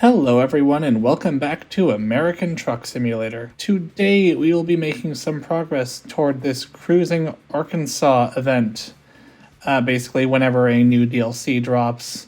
Hello everyone and welcome back to American Truck Simulator. Today we will be making some progress toward this Cruising Arkansas event. Basically, whenever a new DLC drops,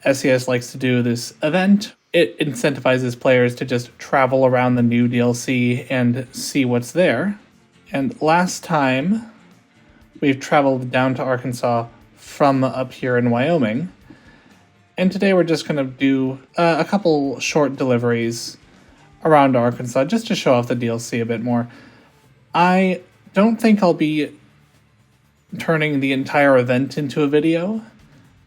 SES likes to do this event. It incentivizes players to just travel around the new DLC and see what's there. And last time, we've traveled down to Arkansas from up here in Wyoming. And today we're just going to do a couple short deliveries around Arkansas just to show off the DLC a bit more. I don't think I'll be turning the entire event into a video,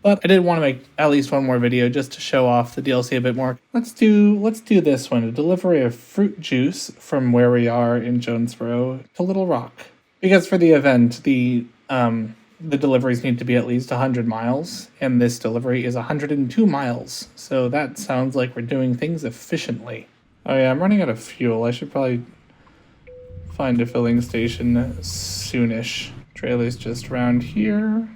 but I did want to make at least one more video just to show off the DLC a bit more. Let's do this one, a delivery of fruit juice from where we are in Jonesboro to Little Rock. Because for the event, the deliveries need to be at least 100 miles, and this delivery is 102 miles. So that sounds like we're doing things efficiently. Oh yeah, I'm running out of fuel. I should probably find a filling station soonish. Trailer's just around here.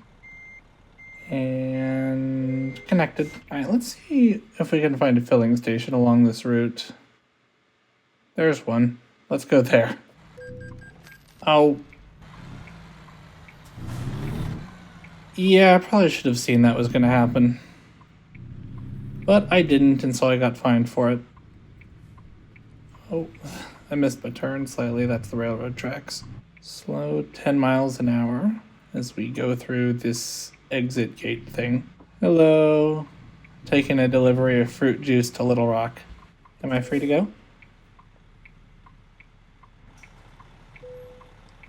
And connected. Alright, let's see if we can find a filling station along this route. There's one. Let's go there. Oh. Yeah, I probably should have seen that was going to happen. But I didn't, and so I got fined for it. Oh, I missed my turn slightly. That's the railroad tracks. Slow 10 miles an hour as we go through this exit gate thing. Hello. Taking a delivery of fruit juice to Little Rock. Am I free to go?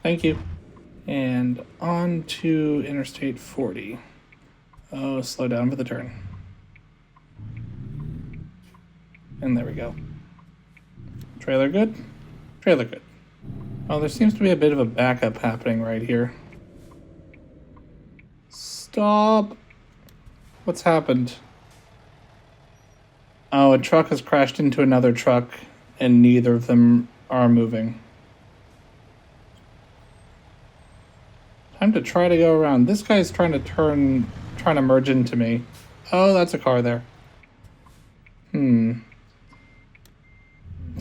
Thank you. And on to Interstate 40. Oh, slow down for the turn. And there we go. Trailer good? Trailer good. Oh, there seems to be a bit of a backup happening right here. Stop! What's happened? Oh, a truck has crashed into another truck, and neither of them are moving. Time to try to go around. This guy's trying to merge into me. Oh, that's a car there. Time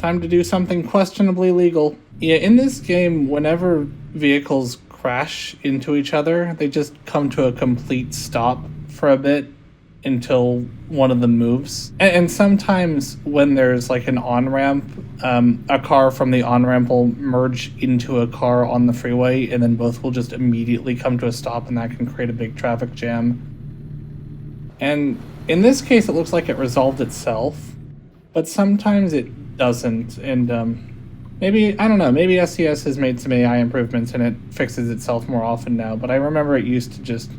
to do something questionably legal. Yeah, in this game, whenever vehicles crash into each other, they just come to a complete stop for a bit until one of them moves. And sometimes when there's like an on-ramp, a car from the on-ramp will merge into a car on the freeway, and then both will just immediately come to a stop, and that can create a big traffic jam. And in this case, it looks like it resolved itself, but sometimes it doesn't. And maybe, I don't know, maybe SES has made some AI improvements and it fixes itself more often now, but I remember it used to just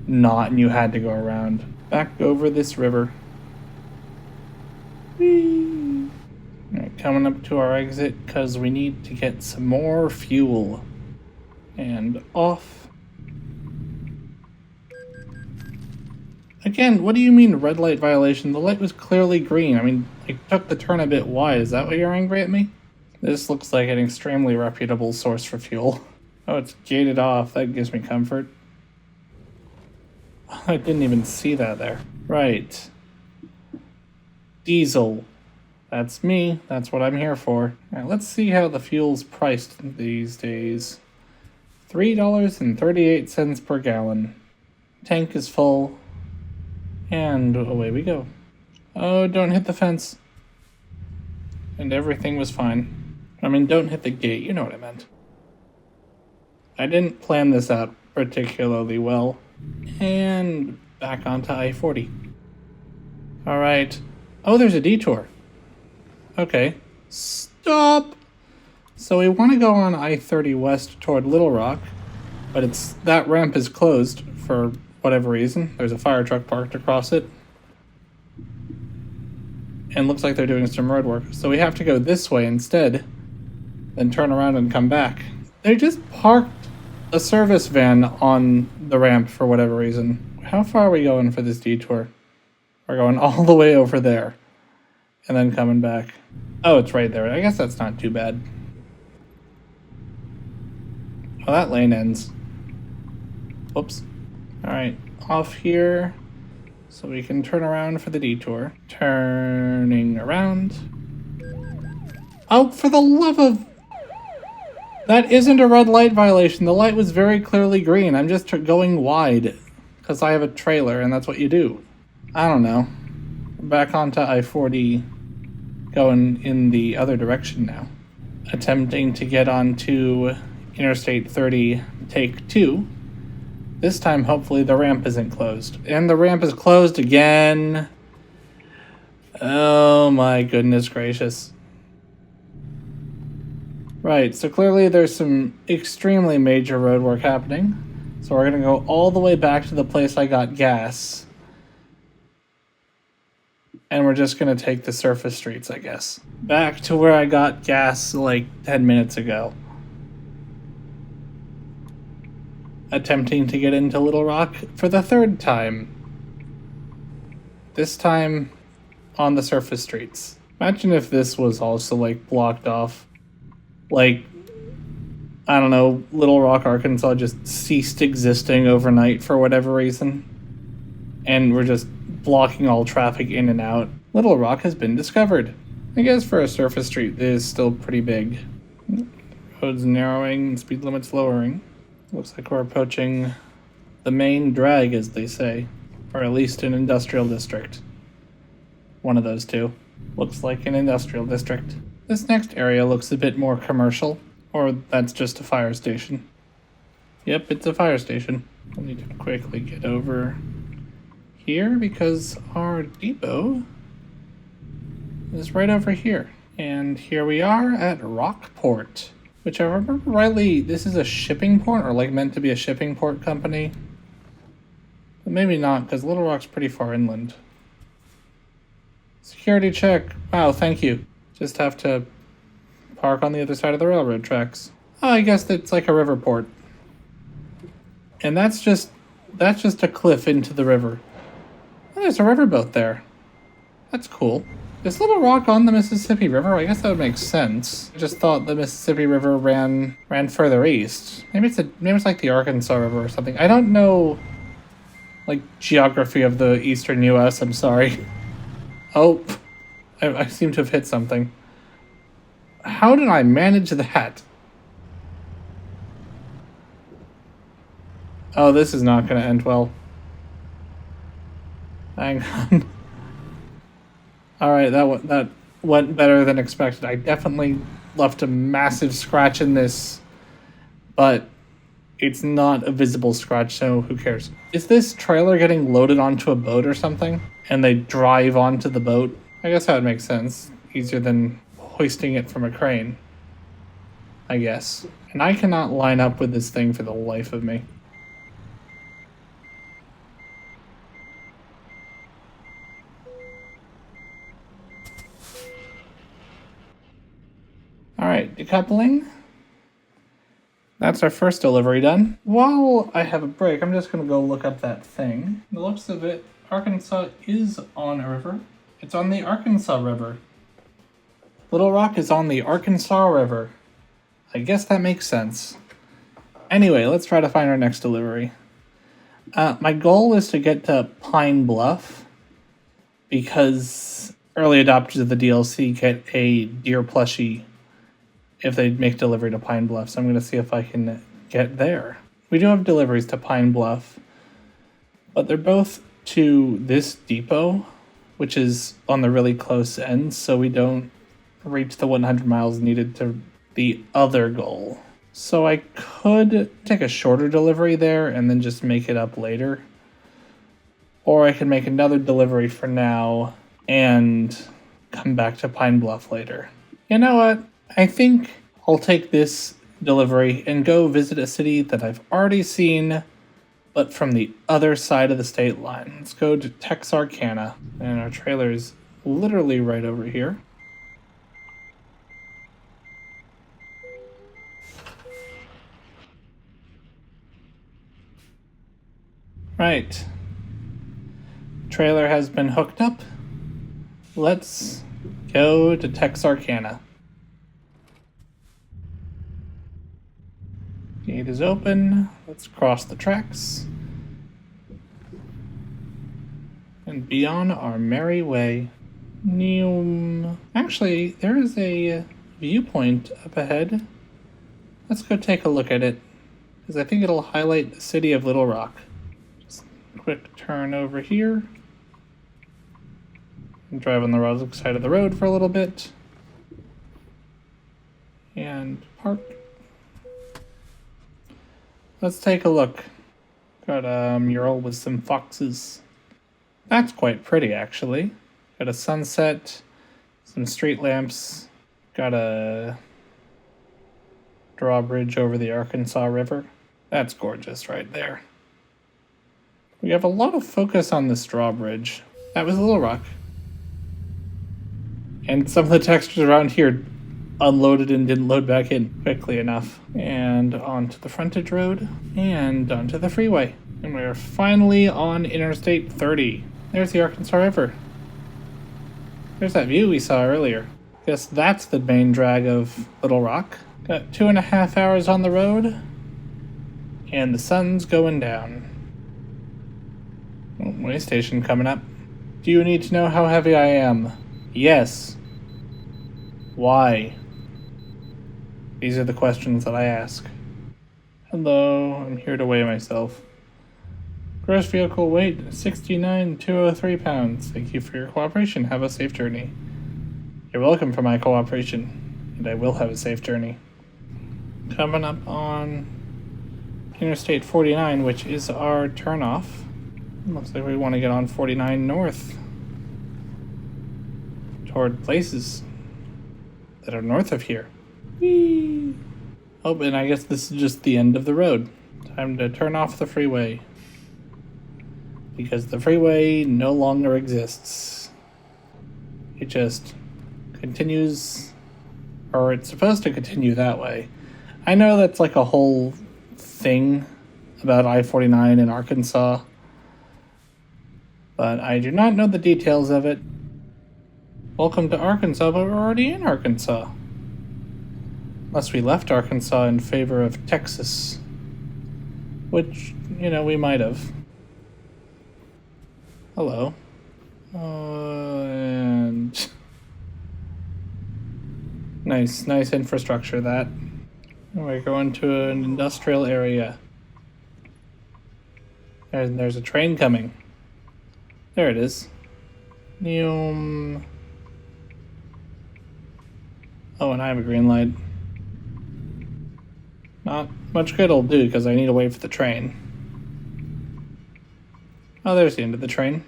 not, and you had to go around. Back over this river. Whee! Alright, coming up to our exit because we need to get some more fuel. And off. Again, what do you mean red light violation? The light was clearly green. I mean, I took the turn a bit wide. Is that why you're angry at me? This looks like an extremely reputable source for fuel. Oh, it's gated off. That gives me comfort. I didn't even see that there. Right. Diesel. That's me. That's what I'm here for. Alright, let's see how the fuel's priced these days. $3.38 per gallon. Tank is full. And away we go. Oh, don't hit the fence. And everything was fine. I mean, don't hit the gate. You know what I meant. I didn't plan this out particularly well. And back onto I-40. Alright. Oh, there's a detour. Okay. Stop! So we want to go on I-30 west toward Little Rock, but that ramp is closed for whatever reason. There's a fire truck parked across it. And looks like they're doing some road work. So we have to go this way instead, then turn around and come back. They just parked a service van on the ramp for whatever reason. How far are we going for this detour? We're going all the way over there. And then coming back. Oh, it's right there. I guess that's not too bad. Oh, that lane ends. Whoops. Alright, off here. So we can turn around for the detour. Turning around. Oh, for the love of... That isn't a red light violation. The light was very clearly green. I'm just going wide because I have a trailer and that's what you do. I don't know. Back onto I-40, going in the other direction now. Attempting to get onto Interstate 30, take 2. This time, hopefully, the ramp isn't closed. And the ramp is closed again. Oh my goodness gracious. Right, so clearly there's some extremely major road work happening. So we're going to go all the way back to the place I got gas. And we're just going to take the surface streets, I guess. Back to where I got gas like 10 minutes ago. Attempting to get into Little Rock for the 3rd time. This time on the surface streets. Imagine if this was also like blocked off. Like, I don't know, Little Rock, Arkansas just ceased existing overnight for whatever reason. And we're just blocking all traffic in and out. Little Rock has been discovered. I guess for a surface street, it is still pretty big. Roads narrowing, speed limits lowering. Looks like we're approaching the main drag, as they say. Or at least an industrial district. One of those two. Looks like an industrial district. This next area looks a bit more commercial. Or that's just a fire station. Yep, it's a fire station. I need to quickly get over here because our depot is right over here. And here we are at Rockport. Which, if I remember rightly, this is a shipping port, or like meant to be a shipping port company. But maybe not, because Little Rock's pretty far inland. Security check. Wow, thank you. Just have to park on the other side of the railroad tracks. Oh, I guess it's like a river port. And that's just a cliff into the river. Oh, there's a riverboat there. That's cool. Is Little Rock on the Mississippi River? I guess that would make sense. I just thought the Mississippi River ran further east. Maybe it's like the Arkansas River or something. I don't know, like, geography of the eastern U.S. I'm sorry. Oh, I seem to have hit something. How did I manage that? Oh, this is not going to end well. Hang on. Alright, that went better than expected. I definitely left a massive scratch in this, but it's not a visible scratch, so who cares? Is this trailer getting loaded onto a boat or something? And they drive onto the boat? I guess that would make sense. Easier than hoisting it from a crane, I guess. And I cannot line up with this thing for the life of me. Alright, decoupling. That's our first delivery done. While I have a break, I'm just going to go look up that thing. The looks of it, Arkansas is on a river. It's on the Arkansas River. Little Rock is on the Arkansas River. I guess that makes sense. Anyway, let's try to find our next delivery. My goal is to get to Pine Bluff because early adopters of the DLC get a deer plushie if they make delivery to Pine Bluff, so I'm going to see if I can get there. We do have deliveries to Pine Bluff, but they're both to this depot, which is on the really close end, so we don't reach the 100 miles needed to the other goal. So I could take a shorter delivery there and then just make it up later. Or I could make another delivery for now and come back to Pine Bluff later. You know what? I think I'll take this delivery and go visit a city that I've already seen, but from the other side of the state line. Let's go to Texarkana, and our trailer is literally right over here. Right. Trailer has been hooked up. Let's go to Texarkana. Gate is open. Let's cross the tracks. and be on our merry way. Actually, there is a viewpoint up ahead. Let's go take a look at it, because I think it'll highlight the city of Little Rock. Just a quick turn over here. And drive on the wrong side of the road for a little bit. And park. Let's take a look. Got a mural with some foxes. That's quite pretty, actually. Got a sunset, some street lamps, got a drawbridge over the Arkansas River. That's gorgeous right there. We have a lot of focus on this drawbridge. That was Little Rock. And some of the textures around here unloaded and didn't load back in quickly enough. And onto the frontage road, and onto the freeway. And we're finally on Interstate 30. There's the Arkansas River. There's that view we saw earlier. Guess that's the main drag of Little Rock. Got 2.5 hours on the road, and the sun's going down. Oh, way station coming up. Do you need to know how heavy I am? Yes. Why? These are the questions that I ask. Hello, I'm here to weigh myself. Gross vehicle weight, 69,203 pounds. Thank you for your cooperation. Have a safe journey. You're welcome for my cooperation, and I will have a safe journey. Coming up on Interstate 49, which is our turnoff. Looks like we want to get on 49 north. Toward places that are north of here. Whee! Oh, and I guess this is just the end of the road. Time to turn off the freeway. Because the freeway no longer exists. It just continues, or it's supposed to continue that way. I know that's like a whole thing about I-49 in Arkansas, but I do not know the details of it. Welcome to Arkansas, but we're already in Arkansas. Unless we left Arkansas in favor of Texas. Which, we might have. Hello. And nice infrastructure that. And we're going to an industrial area. And there's a train coming. There it is. Oh, and I have a green light. Not much good will do because I need to wait for the train. Oh, there's the end of the train.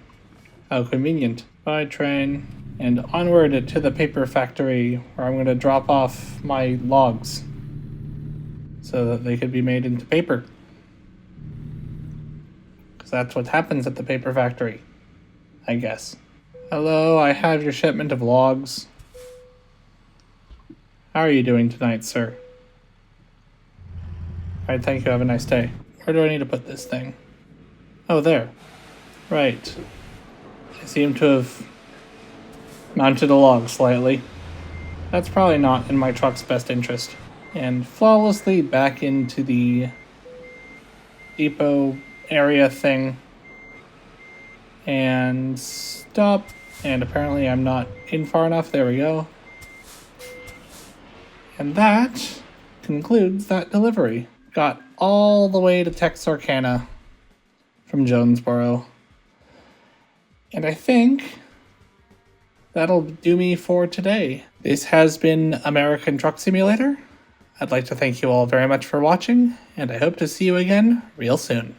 How convenient. Bye, train. And onward to the paper factory where I'm going to drop off my logs so that they could be made into paper. Because that's what happens at the paper factory, I guess. Hello, I have your shipment of logs. How are you doing tonight, sir? Alright, thank you. Have a nice day. Where do I need to put this thing? Oh, there. Right. I seem to have mounted a log slightly. That's probably not in my truck's best interest. And flawlessly back into the depot area thing. And stop. And apparently I'm not in far enough. There we go. And that concludes that delivery. Got all the way to Texarkana from Jonesboro. And I think that'll do me for today. This has been American Truck Simulator. I'd like to thank you all very much for watching, and I hope to see you again real soon.